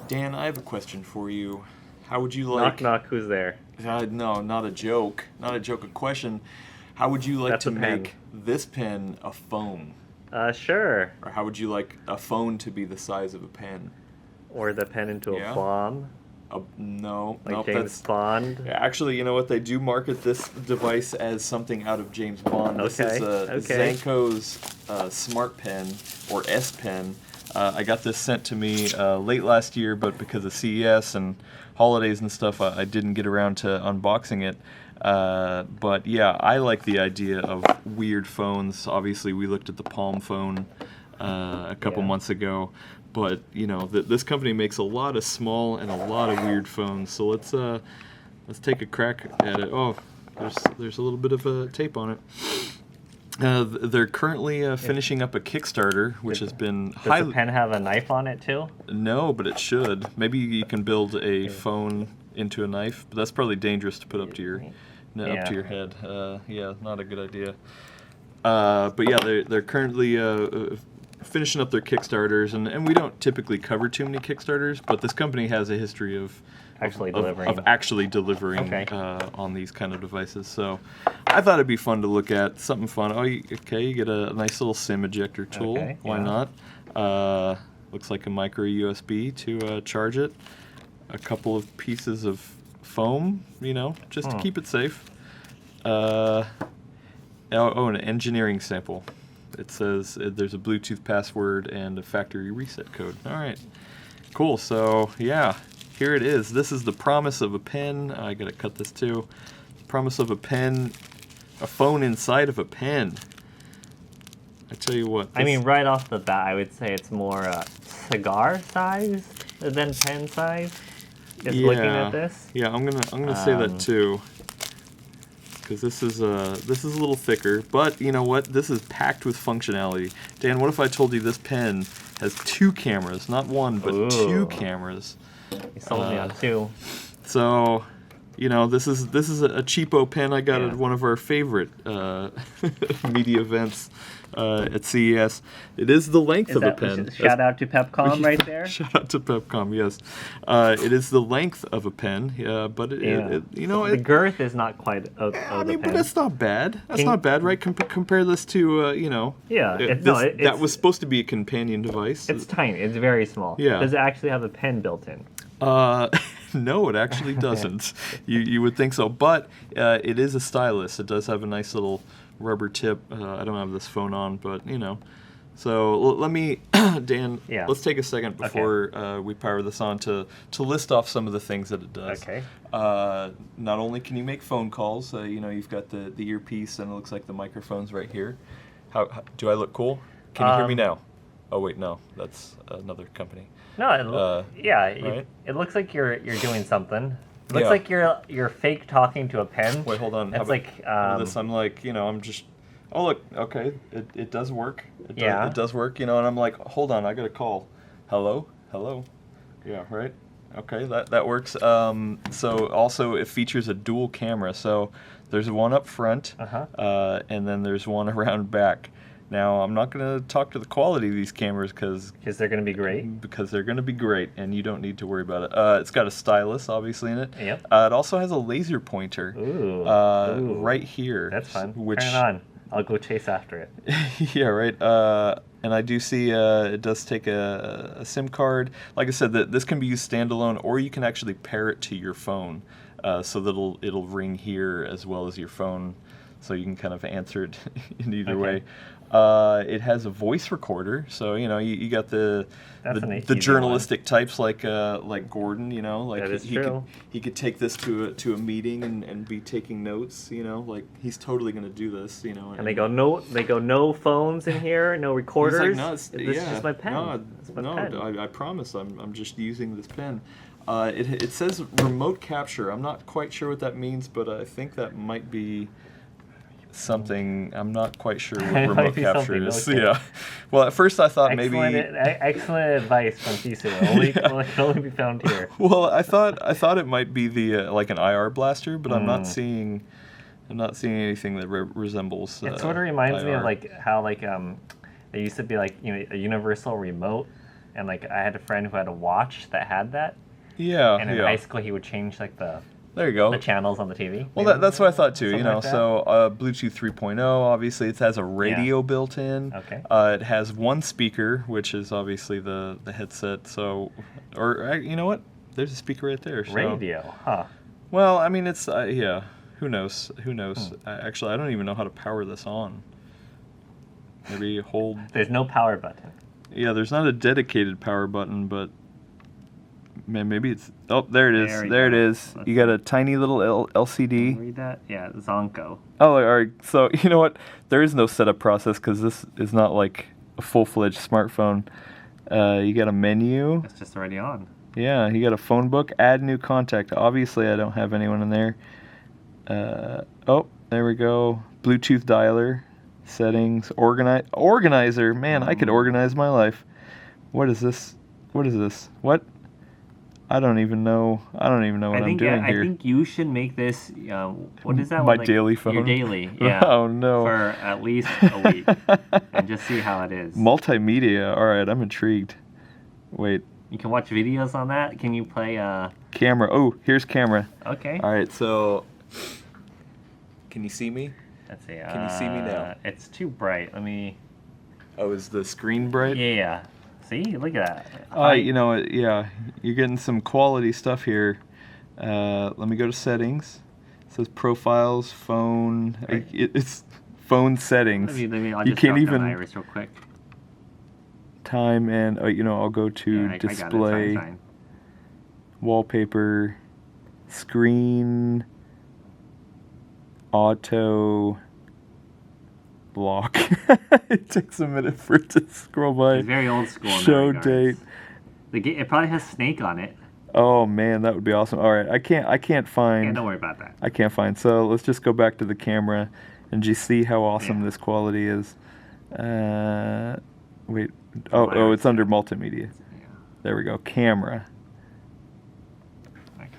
Dan, I have a question for you. How would you Knock like... knock, who's there? No, not a joke. Not a joke, a question. How would you like That's to a pen. make this pen a phone? Sure. Or how would you like a phone to be the size of a pen? Or the pen into Yeah. a bomb, No, like nope, James Bond. Actually, you know what? They do market this device as something out of James Bond. This is Okay. Zanco's Smart Pen, or S Pen. I got this sent to me late last year, but because of CES and holidays and stuff, I didn't get around to unboxing it. But yeah, I like the idea of weird phones. Obviously, we looked at the Palm phone a couple months ago. But you know, this company makes a lot of small and a lot of weird phones. So let's take a crack at it. Oh, there's a little bit of tape on it. They're currently finishing up a Kickstarter, which has been Does the pen have a knife on it too? No, but it should. Maybe you can build a phone into a knife, but that's probably dangerous to put up to your head. Yeah, not a good idea. But yeah, they're currently finishing up their Kickstarters, and we don't typically cover too many Kickstarters, but this company has a history of actually delivering on these kind of devices. So I thought it'd be fun to look at, something fun. Oh, you get a nice little SIM ejector tool. Okay, Why not? Looks like a micro USB to charge it. A couple of pieces of foam, just to keep it safe. An engineering sample. It says there's a Bluetooth password and a factory reset code. All right, cool. So yeah, here it is. This is the promise of a pen. I gotta cut this too. Promise of a pen, a phone inside of a pen. I tell you what. I mean, right off the bat, I would say it's more cigar size than pen size. Just looking at this. Yeah, I'm gonna say that too. Because this is a little thicker, but you know what? This is packed with functionality. Dan, what if I told you this pen has 2 cameras, not one, but 2 cameras? You sold me on 2. So, this is a cheapo pen I got at one of our favorite media events at CES. It is the length of a pen. Shout out to Pepcom right there. Shout out to Pepcom, yes. It is the length of a pen, but the girth is not quite of I mean, the pen. but it's not bad. That's not bad, right? Compare this to, that was supposed to be a companion device. It's tiny. It's very small. Yeah. Does it actually have a pen built in? No, it actually doesn't. You would think so, but it is a stylus. It does have a nice little rubber tip. I don't have this phone on, but So let me, Dan. Yeah. Let's take a second before we power this on to list off some of the things that it does. Okay. Not only can you make phone calls, you've got the earpiece, and it looks like the microphone's right here. How do I look cool? Can you hear me now? Oh wait, no, that's another company. No, right? It looks like you're doing something. It looks like you're fake talking to a pen. Wait, hold on. It's this. I'm like, I'm just. Oh look, okay, it does work. It does work. And I'm like, hold on, I got a call. Hello. Yeah, right. Okay, that works. So also it features a dual camera. So there's one up front, and then there's one around back. Now, I'm not going to talk to the quality of these cameras because they're going to be great. Because they're going to be great, and you don't need to worry about it. It's got a stylus, obviously, in it. Yep. It also has a laser pointer right here. That's fun. Turn it on. I'll go chase after it. Yeah, right. And I do see it does take a SIM card. Like I said, this can be used standalone, or you can actually pair it to your phone, so that it'll ring here as well as your phone, so you can kind of answer it in either way. It has a voice recorder, so you got the journalistic types like Gordon, like that is true. He could take this to a meeting and be taking notes, like he's totally gonna do this, And they go no phones in here, no recorders. He's like, no, this is just my pen. I promise, I'm just using this pen. It says remote capture. I'm not quite sure what that means, but I think that might be something. I'm not quite sure what remote capture is. Okay. Yeah. Well, at first I thought excellent advice from PCWorld. Can only be found here. Well, I thought it might be the like an IR blaster, but I'm not seeing anything that resembles. It sort of reminds me of how there used to be a universal remote And like I had a friend who had a watch that had that, Yeah, and in high school he would change like the There you go. channels on the TV. Well, that's what I thought too. Something You know, like that. so Bluetooth 3.0, obviously, it has a radio built in. Okay. It has one speaker, which is obviously the headset. So, or you know what? There's a speaker right there. So. Radio, huh? Well, I mean, it's yeah. Who knows? Who knows? Actually, I don't even know how to power this on. Maybe hold. There's no power button. Yeah, there's not a dedicated power button, but man, maybe it's. Oh, there it is. There it is. You got a tiny little LCD. Read that? Yeah, Zanco. Oh, all right. So you know what? There is no setup process because this is not like a full-fledged smartphone. You got a menu. It's just already on. Yeah, you got a phone book. Add new contact. Obviously, I don't have anyone in there. Oh, there we go. Bluetooth dialer. Settings. Organizer. Man, I could organize my life. What is this? What is this? What? I don't even know. I don't even know what I'm doing here. I think you should make this. What is that? My one? Like, daily phone. Your daily. Yeah. Oh no. For at least a week, and just see how it is. Multimedia. All right, I'm intrigued. Wait. You can watch videos on that. Can you play? Camera. Oh, here's camera. Okay. All right, so can you see me? Let's see. Can you see me now? It's too bright. Let me. Oh, is the screen bright? Yeah. See, look at that. You know, yeah, you're getting some quality stuff here. Let me go to settings. It says profiles, phone. Right. It's phone settings. I'll you just can't drop even down Iris real quick. time and you know, I'll go to Yeah, display, I got it. wallpaper, screen, auto. Block. It takes a minute for it to scroll by. It's very old school. Show date. It probably has Snake on it. Oh man, that would be awesome. All right, I can't find. Yeah, don't worry about that. I can't find. So let's just go back to the camera and just see how awesome this quality is. Wait. Oh, it's under multimedia. Yeah. There we go. Camera. Okay.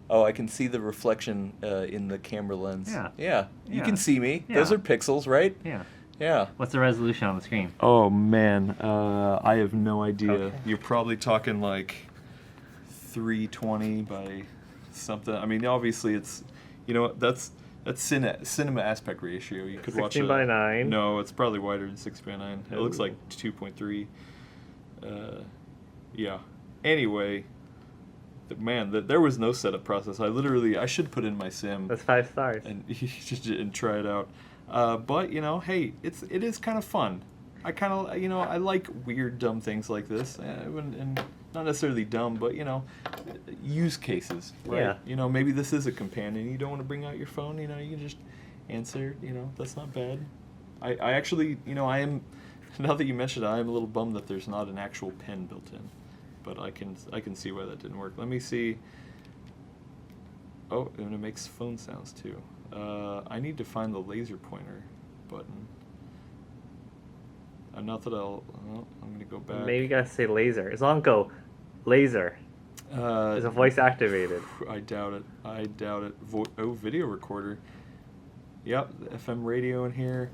Oh, I can see the reflection in the camera lens. Yeah. Yeah. You Yeah. can see me. Yeah. Those are pixels, right? Yeah. Yeah. What's the resolution on the screen? Oh man, I have no idea. Okay. You're probably talking like 320 by something. I mean, obviously it's, you know, that's cinema aspect ratio. You could watch 16 by 9. No, it's probably wider than 16 by 9. It looks like 2.3. Yeah. Anyway, man, there was no setup process. I should put in my sim That's 5 stars. and try it out. But you know, hey, it is kind of fun. I kind of, you know, I like weird, dumb things like this, and not necessarily dumb, but you know, use cases, right? Yeah. You know, maybe this is a companion. You don't want to bring out your phone. You know, you can just answer. You know, that's not bad. I actually, you know, I am. Now that you mentioned it, I am a little bummed that there's not an actual pen built in, but I can see why that didn't work. Let me see. Oh, and it makes phone sounds too. I need to find the laser pointer button. Not that I'm going to go back. Maybe you gotta say laser. Zanco, laser. Is a voice activated? I doubt it. I doubt it. Video recorder. Yep, FM radio in here.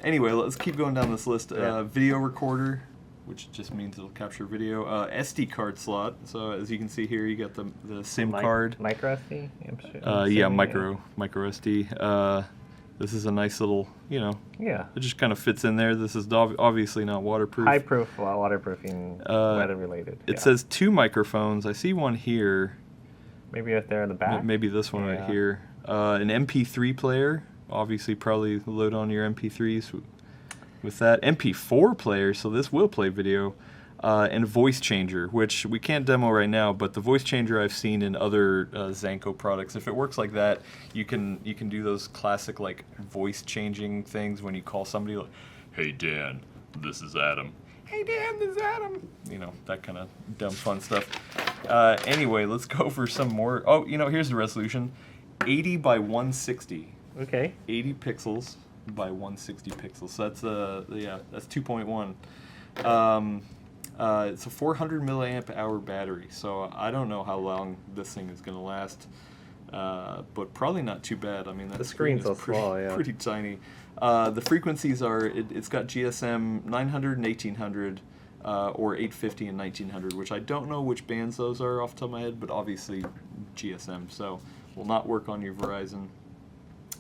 Anyway, let's keep going down this list. Yeah. Video recorder, which just means it'll capture video. SD card slot. So as you can see here, you got the SIM card. Micro SD? Yeah, micro SD. This is a nice little, you know. Yeah. It just kind of fits in there. This is obviously not waterproof. High proof, waterproofing, weather related. It says 2 microphones. I see one here. Maybe if they're in the back. Maybe this one right here. An MP3 player. Obviously, probably load on your MP3s with that. MP4 player, so this will play video. And voice changer, which we can't demo right now, but the voice changer I've seen in other Zanco products. If it works like that, you can do those classic like voice changing things when you call somebody like, "Hey Dan, this is Adam." "Hey Dan, this is Adam." You know, that kind of dumb fun stuff. Anyway, let's go for some more. Oh, you know, here's the resolution: 80 by 160. Okay. 80 pixels by 160 pixels. So that's that's 2.1. It's a 400 milliamp hour battery, so I don't know how long this thing is going to last. but probably not too bad. I mean, that The screen's screen is so small, yeah. pretty tiny. The frequencies are, it's got GSM 900 and 1800, or 850 and 1900, which I don't know which bands those are off the top of my head, but obviously GSM, so will not work on your Verizon.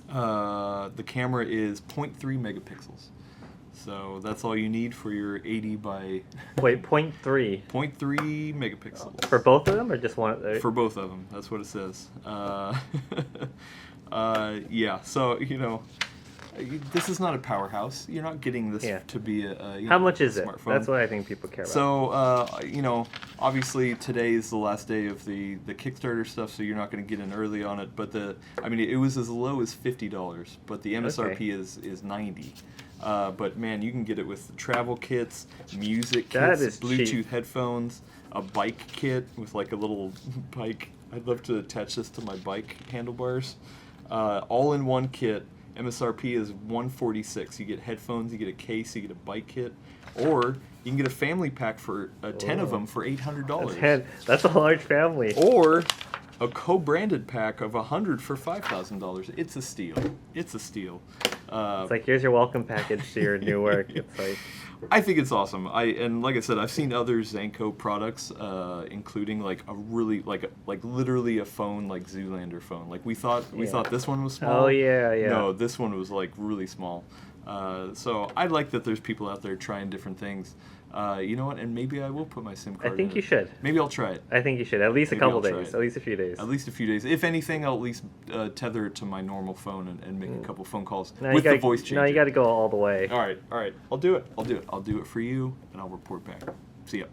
The camera is 0.3 megapixels. So that's all you need for your 80 by... Wait, 0.3. 0.3 megapixels. For both of them, or just one? For both of them. That's what it says. Yeah, so, you know, this is not a powerhouse. You're not getting this to be a How much is it? smartphone. That's what I think people care about. So, you know, obviously today is the last day of the Kickstarter stuff, so you're not going to get in early on it. But I mean, it was as low as $50, but the MSRP is $90. But man, you can get it with travel kits, music That kits, is Bluetooth cheap. headphones, a bike kit with like a little bike. I'd love to attach this to my bike handlebars. All in one kit. MSRP is $146. You get headphones, you get a case, you get a bike kit, or you can get a family pack for 10 of them for $800. That's a large family. Or a co-branded pack of 100 for $5,000. It's a steal. It's a steal. It's like, here's your welcome package to your new work. It's like, I think it's awesome. And like I said, I've seen other Zanco products, including like a really like literally a phone like Zoolander phone. Like we thought this one was small. Oh yeah, yeah. No, this one was like really small. So I like that there's people out there trying different things. You know what? And maybe I will put my SIM card. I think in you it. should. Maybe I'll try it. I think you should. At least Maybe a couple I'll try days. it. At least a few days. At least a few days. If anything, I'll at least tether it to my normal phone and make a couple phone calls with the voice changer. No, you got to go all the way. All right. I'll do it. I'll do it for you, and I'll report back. See ya.